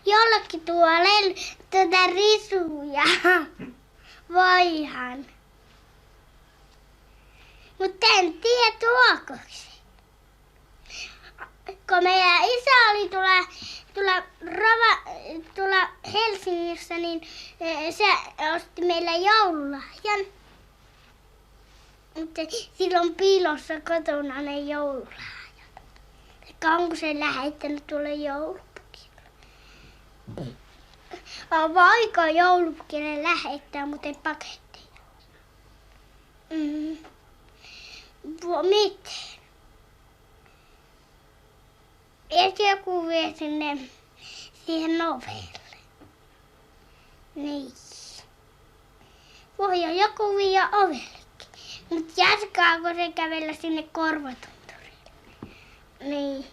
jollekin risuja. Voihan. Mutta en tiedä tuoko se. Kun meidän isä oli tuolla Helsingissä, niin se osti meille joululahjan. Mutta silloin piilossa kotona ne joululahjat. Onko se lähettänyt tuolle joulupukille? Voiko joulupukille lähettää muuten paketteja? Miten? Jos joku vie siihen ovelle. Niin. Voi joku viedä ovellekin. Mutta jatkaako se kävellä sinne Korvatunturille? Niin.